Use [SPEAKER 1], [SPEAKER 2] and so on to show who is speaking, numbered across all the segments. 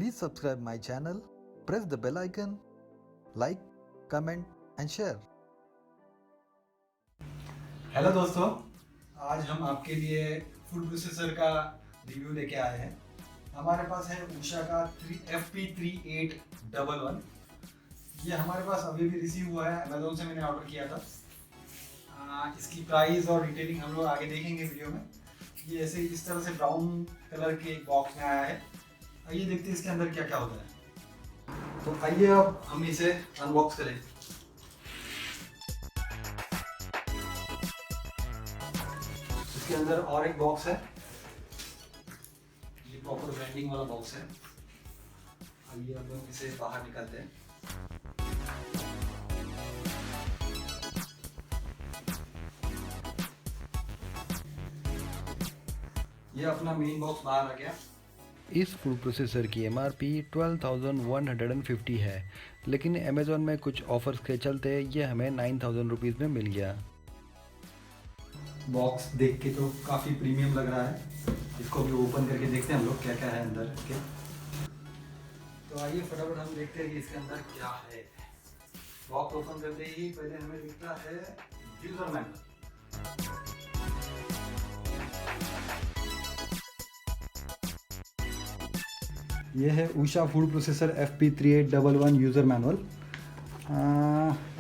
[SPEAKER 1] Please subscribe my channel, press the bell icon, like, comment and share.
[SPEAKER 2] Hello दोस्तों, आज हम आपके लिए फूड प्रोसेसर का रिव्यू लेके आए हैं। हमारे पास है उषा का FP3811। ये हमारे पास अभी भी रिसीव हुआ है, अमेजोन से मैंने ऑर्डर किया था। इसकी प्राइस और डिटेलिंग हम लोग आगे देखेंगे वीडियो में। ये ऐसे इस तरह से ब्राउन कलर के एक बॉक्स में आया है। आइए देखते हैं इसके अंदर क्या क्या होता है। तो आइए अब हम इसे अनबॉक्स करें। इसके अंदर और एक बॉक्स है, ये प्रॉपर ब्रांडिंग वाला बॉक्स है। आइए अब हम इसे बाहर निकालते हैं। ये अपना मेन बॉक्स बाहर आ गया।
[SPEAKER 1] इस फूड प्रोसेसर की MRP 12,150 है, लेकिन अमेजोन में कुछ ऑफर्स के चलते ये हमें 9,000 रुपीज़ में मिल गया।
[SPEAKER 2] बॉक्स देख के तो काफ़ी प्रीमियम लग रहा है। इसको भी ओपन करके देखते हैं हम लोग क्या क्या है अंदर के। तो आइए फटाफट हम देखते हैं कि इसके अंदर क्या है। बॉक्स ओपन करते ही पहले हमें दिखता है यूजर मैनुअल। ये है Usha food processor FP3811 user manual.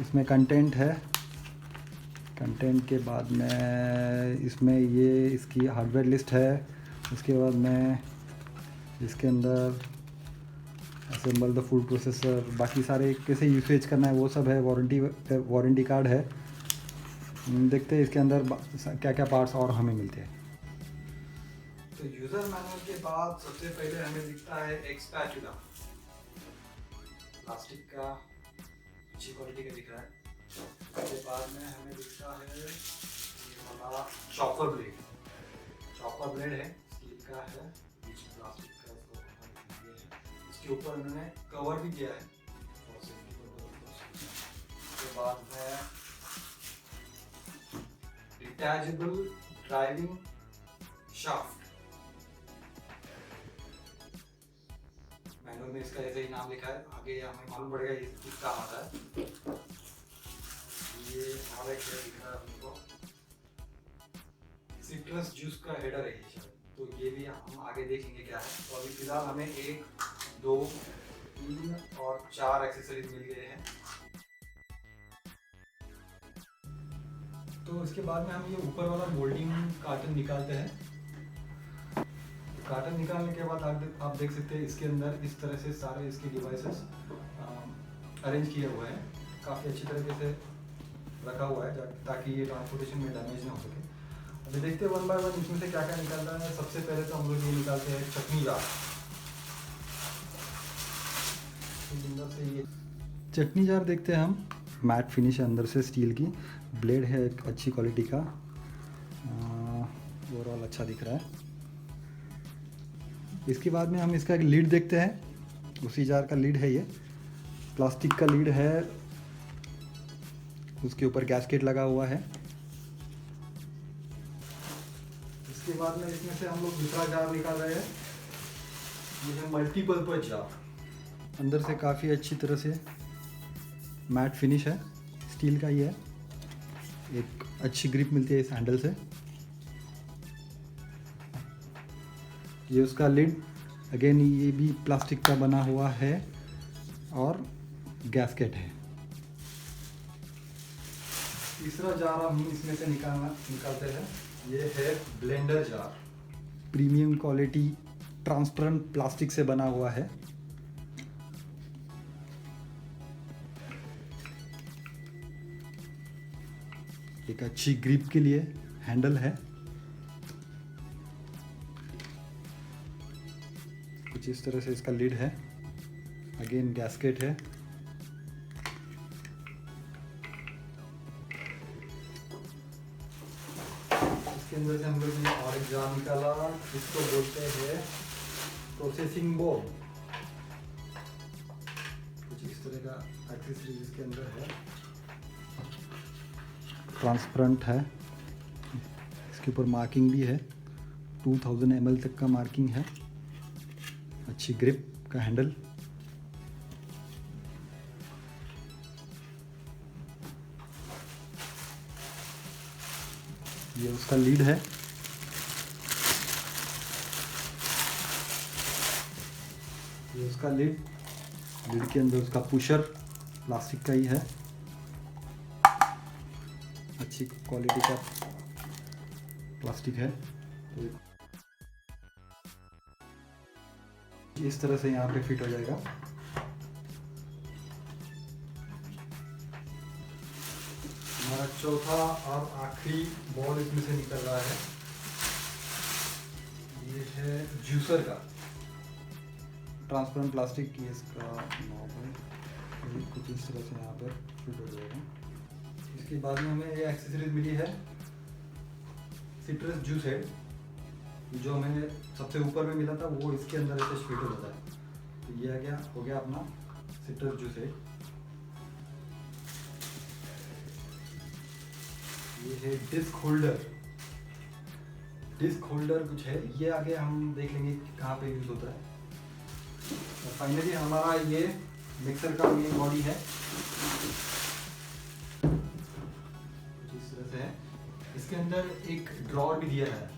[SPEAKER 2] इसमें कंटेंट है। कंटेंट के बाद में इसमें ये इसकी हार्डवेयर लिस्ट है। उसके बाद में इसके अंदर असेंबल द फूड प्रोसेसर, बाकी सारे कैसे यूसेज करना है वो सब है। वारंटी कार्ड है। देखते हैं इसके अंदर क्या क्या पार्ट्स और हमें मिलते हैं। तो यूज़र मैनुअल के बाद सबसे पहले हमें दिखता है एक स्पैचुला। प्लास्टिक का अच्छी क्वालिटी का दिख रहा है। उसके बाद में हमें दिखता है ये वाला चॉपर ब्लेड। चॉपर ब्लेड है, स्टील का है, बीच में प्लास्टिक का इसको ये है। इसके ऊपर उन्होंने कवर भी दिया है। उसके बाद में डिटैचेबल ड्राइविंग शाफ्ट। मैनुअल में इसका ऐसे ही नाम लिखा है, आगे हमें मालूम पड़ेगा ये किस काम आता है। ये और एक दिख रहा है हमको, सिट्रस जूस का हेडर है ये शायद। तो ये भी हम आगे देखेंगे क्या है। तो अभी फिलहाल हमें 1, 2, 3 और 4 एक्सेसरीज मिल गए हैं। तो इसके बाद में हम ये ऊपर वाला मोल्डिंग कार्टन निकालते हैं। कार्टन निकालने के बाद आप देख सकते हैं इसके अंदर इस तरह से सारे इसके डिवाइसेस अरेंज किए हुए हैं। काफ़ी अच्छी तरीके से रखा हुआ है ताकि ये ट्रांसपोर्टेशन में डैमेज ना हो सके। अभी देखते हैं वन बाय वन इसमें से क्या क्या निकलता है। सबसे पहले तो हम लोग ये निकालते हैं चटनी जार। से ये चटनी जार देखते हैं हम। मैट फिनिश है अंदर से, स्टील की ब्लेड है, एक अच्छी क्वालिटी का। ओवरऑल अच्छा दिख रहा है। इसके बाद में हम इसका एक लीड देखते हैं। उसी जार का लीड है, ये प्लास्टिक का लीड है। उसके ऊपर गैस्केट लगा हुआ है। इसके बाद में इसमें से हम लोग दूसरा जार निकाल रहे हैं। ये है मल्टीपर्पज जार। अंदर से काफ़ी अच्छी तरह से मैट फिनिश है, स्टील का ही है। एक अच्छी ग्रिप मिलती है इस हैंडल से। ये उसका लिड, अगेन ये भी प्लास्टिक का बना हुआ है और गैस्केट है। तीसरा जार हम इसमें से निकालते हैं। ये है blender jar. Premium quality transparent plastic से बना हुआ है। एक अच्छी ग्रिप के लिए हैंडल है। कुछ इस तरह से इसका लिड है। अगेन गैस्केट है। इसके अंदर से हम लोग ने और एक जार निकाला, इसको बोलते हैं प्रोसेसिंग बोर्ड। कुछ इस तरह का एक्सेसरी इसके अंदर है। ट्रांसपेरेंट है, इसके ऊपर मार्किंग भी है। 2000 ml तक का मार्किंग है। अच्छी ग्रिप का हैंडल, ये उसका लीड है, ये उसका लीड के अंदर उसका पुशर प्लास्टिक का ही है, अच्छी क्वालिटी का प्लास्टिक है। तो इस तरह से यहाँ पे फिट हो जाएगा। हमारा चौथा और आखिरी बॉल इसमें से निकल रहा है। ये है जूसर का ट्रांसपेरेंट प्लास्टिक की इसका नॉब है, ये कुछ इस तरह से यहाँ पर फिट हो जाएगा। इसके बाद में हमें ये एक्सेसरीज मिली है सिट्रस जूस हेड, जो हमें सबसे ऊपर में मिला था वो इसके अंदर ऐसे फिट हो जाता है। तो ये हो गया अपना सिट्रस जूस हेड। ये है डिस्क होल्डर, कुछ है, ये आगे हम देख लेंगे कहाँ पे यूज होता है। और फाइनली हमारा ये मिक्सर का मेन बॉडी है, कुछ इस तरह से है। इसके अंदर एक ड्रॉअर भी दिया है,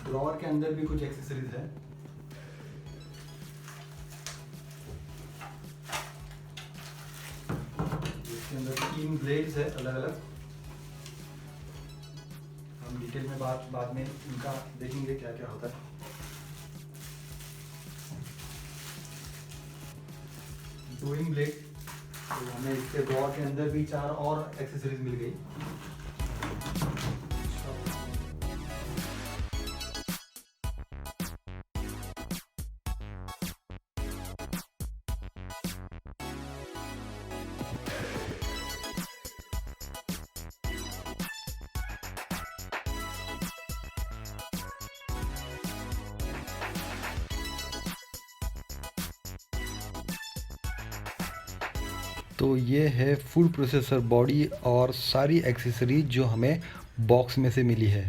[SPEAKER 2] ड्रॉअर के अंदर भी कुछ एक्सेसरीज है। इसके अंदर 3 ब्लेड्स है अलग अलग, हम डिटेल में बाद में इनका देखेंगे क्या क्या होता है। डोइंग ब्लेड, तो हमें इसके ड्रॉअर के अंदर भी 4 और एक्सेसरीज मिल गई।
[SPEAKER 1] तो ये है फूड प्रोसेसर बॉडी और सारी एक्सेसरीज जो हमें बॉक्स में से मिली है।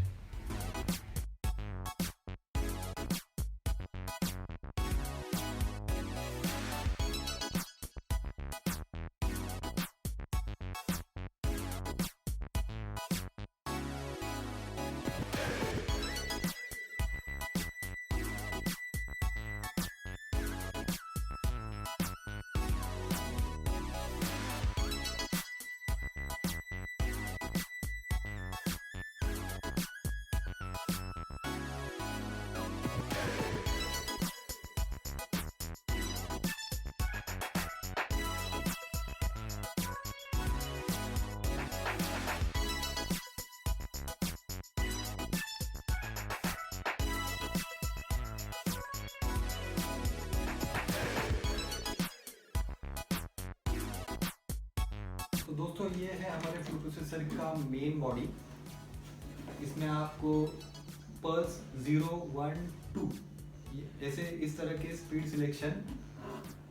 [SPEAKER 2] तो दोस्तों ये है हमारे फूड प्रोसेसर का मेन बॉडी। इसमें आपको पल्स 0, 1, 2 ऐसे इस तरह के स्पीड सिलेक्शन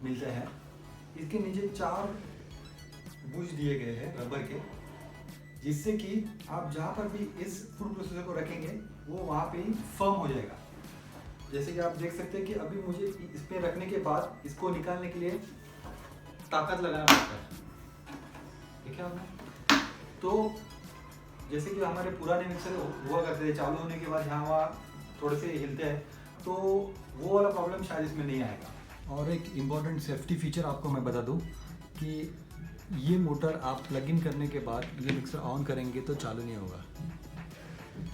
[SPEAKER 2] मिलते हैं। इसके नीचे 4 बुश दिए गए हैं रबर के, जिससे कि आप जहाँ पर भी इस फूड प्रोसेसर को रखेंगे वो वहाँ पे ही फर्म हो जाएगा। जैसे कि आप देख सकते हैं कि अभी मुझे इस पे रखने के बाद इसको निकालने के लिए ताकत लगाना पड़ता है, ठीक है आपने। तो जैसे कि हमारे पुराने मिक्सर हुआ करते थे, चालू होने के बाद यहाँ वहाँ थोड़े से हिलते हैं, तो वो वाला प्रॉब्लम शायद इसमें नहीं आएगा। और एक इम्पॉर्टेंट सेफ्टी फीचर आपको मैं बता दूँ कि ये मोटर आप प्लग इन करने के बाद ये मिक्सर ऑन करेंगे तो चालू नहीं होगा,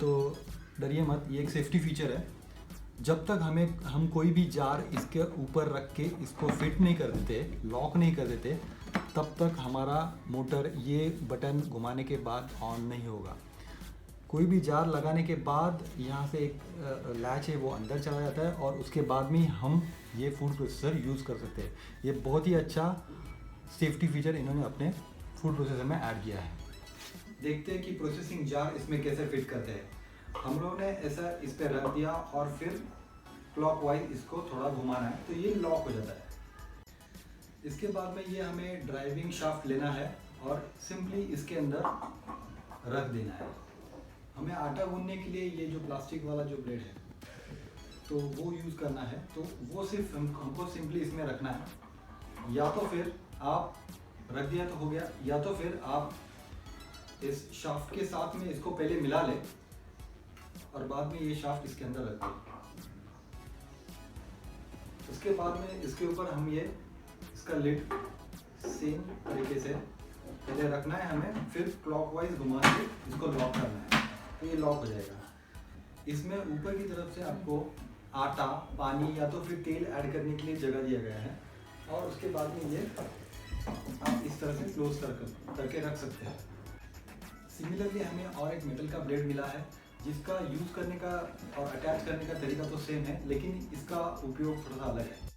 [SPEAKER 2] तो डरिए मत, ये एक सेफ्टी फीचर है। जब तक हम कोई भी जार इसके ऊपर रख के इसको फिट नहीं कर देते, लॉक नहीं कर देते, तब तक हमारा मोटर ये बटन घुमाने के बाद ऑन नहीं होगा। कोई भी जार लगाने के बाद यहाँ से एक लैच है वो अंदर चला जाता है और उसके बाद में हम ये फूड प्रोसेसर यूज़ कर सकते हैं। ये बहुत ही अच्छा सेफ्टी फीचर इन्होंने अपने फूड प्रोसेसर में ऐड किया है। देखते हैं कि प्रोसेसिंग जार इसमें कैसे फिट करते हैं। हम लोगों ने ऐसा इस पर रख दिया और फिर क्लॉकवाइज इसको थोड़ा घुमाना है तो ये लॉक हो जाता है। इसके बाद में ये हमें ड्राइविंग शाफ्ट लेना है और सिंपली इसके अंदर रख देना है। हमें आटा गूंदने के लिए ये जो प्लास्टिक वाला जो ब्लेड है, तो वो यूज़ करना है, तो वो सिर्फ हमको सिंपली इसमें रखना है। या तो फिर आप रख दिया तो हो गया, या तो फिर आप इस शाफ्ट के साथ में इसको पहले मिला लें और बाद में ये शाफ्ट इसके अंदर रख दें। उसके बाद में इसके ऊपर हम ये इसका लिड सेम तरीके से पहले रखना है हमें, फिर क्लॉकवाइज घुमा के इसको लॉक करना है, तो ये लॉक हो जाएगा। इसमें ऊपर की तरफ से आपको आटा, पानी या तो फिर तेल ऐड करने के लिए जगह दिया गया है, और उसके बाद में ये आप इस तरह से क्लोज करके रख सकते हैं। सिमिलरली हमें और एक मेटल का ब्लेड मिला है, जिसका यूज़ करने का और अटैच करने का तरीका तो सेम है, लेकिन इसका उपयोग थोड़ा सा अलग है।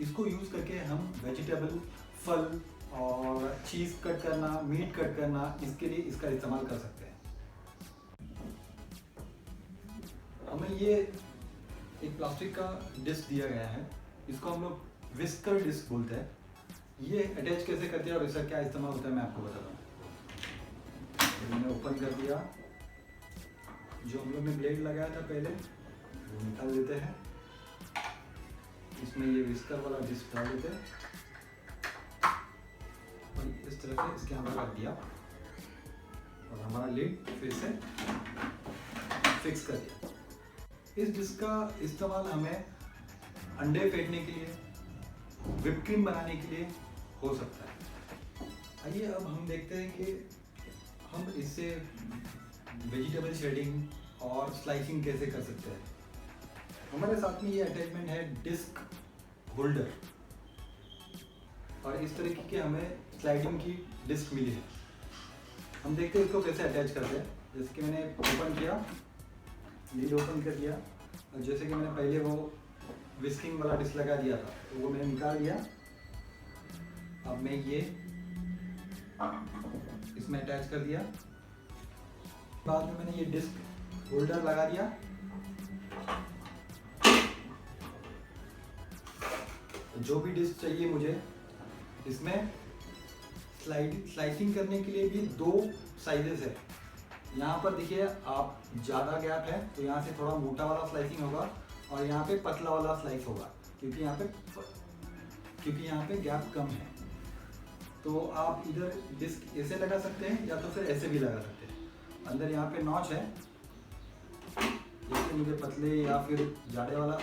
[SPEAKER 2] इसको यूज़ करके हम वेजिटेबल, फल और चीज़ कट करना, मीट कट करना, इसके लिए इसका इस्तेमाल कर सकते हैं। हमें ये एक प्लास्टिक का डिस्क दिया गया है, इसको हम लोग विस्कर डिस्क बोलते हैं। ये अटैच कैसे करते हैं और इसका क्या इस्तेमाल होता है मैं आपको बताता हूँ। तो मैंने ओपन कर दिया, जो हम लोग ने ब्लेड लगाया था पहले वो निकाल देते हैं, इसमें ये विस्कर वाला डिस्क डाल देते हैं और इस तरह से इसके अंदर रख दिया और हमारा लिड फिर से फिक्स कर दिया। इस डिस्क का इस्तेमाल हमें अंडे फेंटने के लिए, व्हिप क्रीम बनाने के लिए हो सकता है। आइए अब हम देखते हैं कि हम इससे वेजिटेबल शेडिंग और स्लाइसिंग कैसे कर सकते हैं। हमारे साथ में ये अटैचमेंट है डिस्क होल्डर, और इस तरीके की हमें स्लाइडिंग की डिस्क मिली है। हम देखते हैं इसको कैसे अटैच करते हैं। जैसे कि मैंने ओपन किया, लीड ओपन कर दिया, और जैसे कि मैंने पहले वो विस्किंग वाला डिस्क लगा दिया था तो वो मैंने निकाल दिया। अब मैं ये इसमें अटैच कर दिया। बाद में मैंने ये डिस्क होल्डर लगा दिया। जो भी डिस्क चाहिए मुझे, इसमें स्लाइसिंग करने के लिए भी दो साइजेस है। यहाँ पर देखिए आप ज़्यादा गैप है तो यहाँ से थोड़ा मोटा वाला स्लाइसिंग होगा और यहाँ पे पतला वाला स्लाइस होगा, क्योंकि यहाँ पे गैप कम है। तो आप इधर डिस्क ऐसे लगा सकते हैं या तो फिर ऐसे भी लगा सकते हैं। अंदर यहाँ पे नॉच है, जैसे मुझे पतले या फिर जाड़े वाला,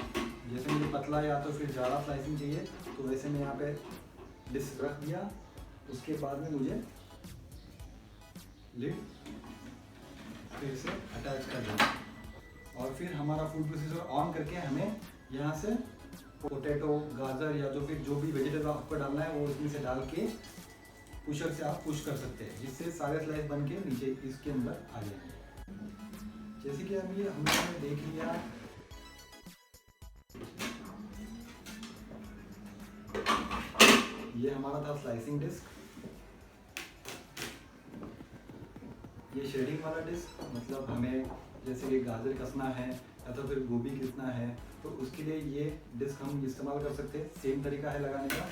[SPEAKER 2] जैसे मुझे पतला या तो फिर जाड़ा स्लाइसिंग चाहिए तो वैसे मैं यहाँ पे डिस्क रख दिया। उसके बाद में मुझे लिड फिर से अटैच कर देना और फिर हमारा फूड प्रोसेसर ऑन करके हमें यहाँ से पोटैटो, गाजर या तो फिर जो भी वेजिटेबल आपको डालना है वो इसमें से डाल के पुशर से आप पुश कर सकते हैं, जिससे सारे स्लाइस बन के नीचे इसके अंदर आ जाएंगे। जैसे कि हम लोगों ने देख लिया, ये हमारा था स्लाइसिंग डिस्क। ये शेडिंग वाला डिस्क, मतलब हमें जैसे कि गाजर कसना है या तो फिर गोभी घिसना है तो उसके लिए ये डिस्क हम इस्तेमाल कर सकते हैं। सेम तरीका है लगाने का।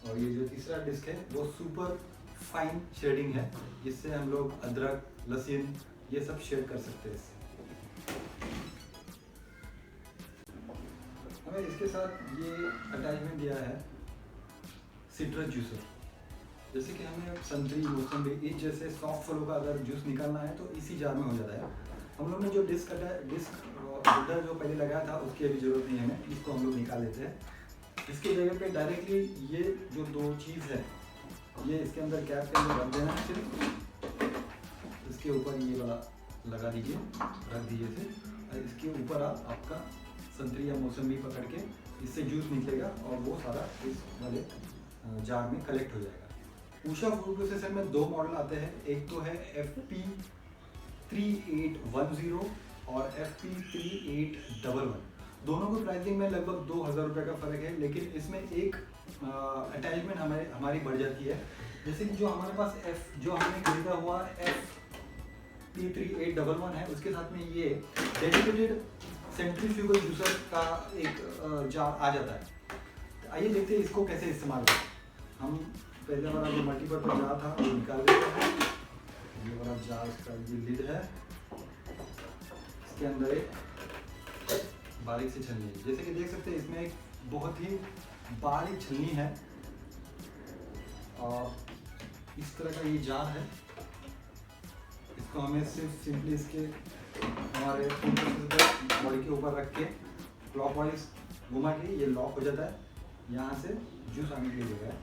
[SPEAKER 2] और ये जो तीसरा डिस्क है वो सुपर फाइन शेडिंग है, जिससे हम लोग अदरक, लहसुन ये सब शेड कर सकते हैं इससे। हमें इसके साथ ये अटैचमेंट दिया है सिट्रस जूसर। जैसे कि हमें संतरी, मौसम्बी इस जैसे सॉफ्ट फलों का अगर जूस निकालना है तो इसी जार में हो जाता है। हम लोग ने जो डिस्क होल्डर जो पहले लगाया था उसकी अभी ज़रूरत नहीं है हमें, इसको हम लोग निकाल देते हैं। इसके जगह पे डायरेक्टली ये जो दो चीज़ है ये इसके अंदर कैप के अंदर रख देना है। सिर्फ इसके ऊपर ये वाला लगा दीजिए, रख दीजिए इसे, और इसके ऊपर आपका संतरी या मौसम्बी पकड़ के इससे जूस निकलेगा और वो सारा इस वाले जार में कलेक्ट हो जाएगा। उषा फूड प्रोसेसर में दो मॉडल आते हैं, एक तो है FP3810 और FP3811। दोनों को प्राइसिंग में लगभग 2000 रुपये का फ़र्क है, लेकिन इसमें एक अटैचमेंट हमारी बढ़ जाती है। जैसे कि जो हमारे पास जो हमने खरीदा हुआ FP3811 है, उसके साथ में ये डेडिकेटेड सेंट्रीफ्यूगल जूसर का एक जार आ जाता है। तो आइए देखते हैं इसको कैसे इस्तेमाल करें। हम पहले वाला जो मल्टीपर्पज़ जार था वो निकाल देते हैं। ये वाला जार का ये लिड है, इसके अंदर एक बारीक सी छलनी है। जैसे कि देख सकते हैं इसमें एक बहुत ही बारीक छलनी है और इस तरह का ये जार है। इसको हमें सिर्फ सिंपली इसके हमारे बॉडी के ऊपर रख के क्लॉकवाइज घुमा के ये लॉक हो जाता है। यहाँ से जूस आने के लिए जगह है।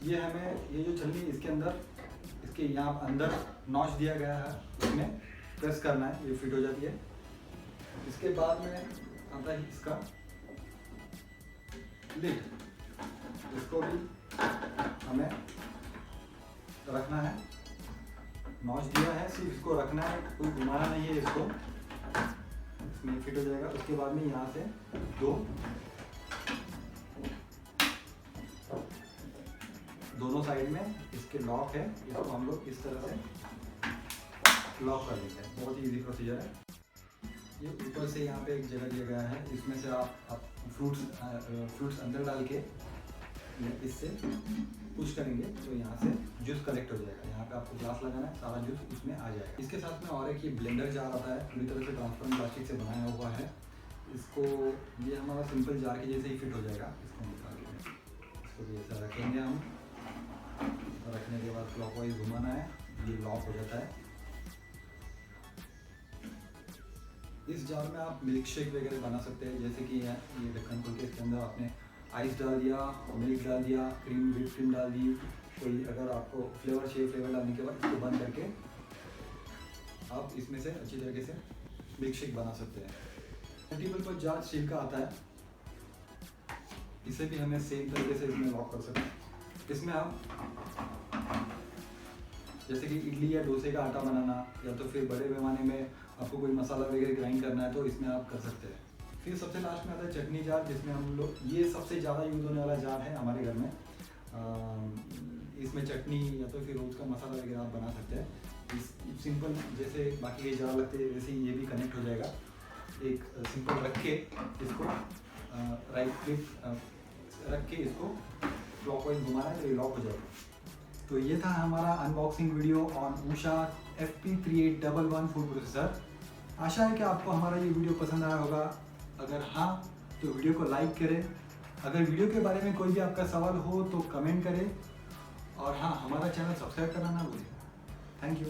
[SPEAKER 2] ये हमें ये जो छलनी इसके अंदर इसके यहाँ अंदर नॉच दिया गया है, इसमें प्रेस करना है, ये फिट हो जाती है। इसके बाद में आता है इसका लिड, इसको भी हमें रखना है। नॉच दिया है, सिर्फ इसको रखना है, कोई घुमाना नहीं है इसको, इसमें फिट हो जाएगा। उसके बाद में यहाँ से दोनों साइड में इसके लॉक है, इसको हम लोग इस तरह से लॉक कर देते हैं। बहुत ही इजी प्रोसीजर है। ये ऊपर से यहाँ पे एक जगह दिया गया है, इसमें से आप फ्रूट्स अंदर डाल के इससे पुश करेंगे तो यहाँ से जूस कलेक्ट हो जाएगा। यहाँ पे आपको ग्लास लगाना है, सारा जूस उसमें आ जाएगा। इसके साथ में और एक ये ब्लेंडर जार आता है, पूरी तरह से ट्रांसपेरेंट प्लास्टिक से बनाया हुआ है। इसको ये हमारा सिंपल जार के जैसे ही फिट हो जाएगा। इसको निकाल के इसको भी ऐसा रखेंगे हम, रखने के बाद क्लॉकवाइज घुमाना है, ये लॉक हो जाता है। इस जार में आप मिल्क शेक वगैरह बना सकते हैं। जैसे कि ये ढक्कन खोल के इसके अंदर आपने आइस डाल दिया, मिल्क डाल दिया, व्हिप क्रीम डाल दी। कोई अगर आपको फ्लेवर चाहिए, फ्लेवर डालने के बाद इसको बंद करके आप इसमें से अच्छी तरीके से मिल्क शेक बना सकते हैं। मल्टीपर्पज जार स्टील का आता है, इसे भी हमें सेम तरीके से इसमें लॉक कर सकते हैं। इसमें आप जैसे कि इडली या डोसे का आटा बनाना या तो फिर बड़े पैमाने में आपको कोई मसाला वगैरह ग्राइंड करना है तो इसमें आप कर सकते हैं। फिर सबसे लास्ट में आता है चटनी जार, जिसमें हम लोग ये सबसे ज़्यादा यूज होने वाला जार है हमारे घर में। इसमें चटनी या तो फिर रोज का मसाला वगैरह आप बना सकते हैं। इस सिंपल जैसे बाकी के जार लगते हैं वैसे ही ये भी कनेक्ट हो जाएगा। एक सिंपल रख के इसको राइट क्लिक रख के इसको क्लॉकवाइज घुमाना है तो ये लॉक हो जाएगा। तो ये था हमारा unboxing video on Usha FP3811 food processor. आशा है कि आपको हमारा ये वीडियो पसंद आया होगा। अगर हाँ तो वीडियो को लाइक करें। अगर वीडियो के बारे में कोई भी आपका सवाल हो तो कमेंट करें और हाँ, हमारा चैनल सब्सक्राइब करना ना भूलें। Thank you.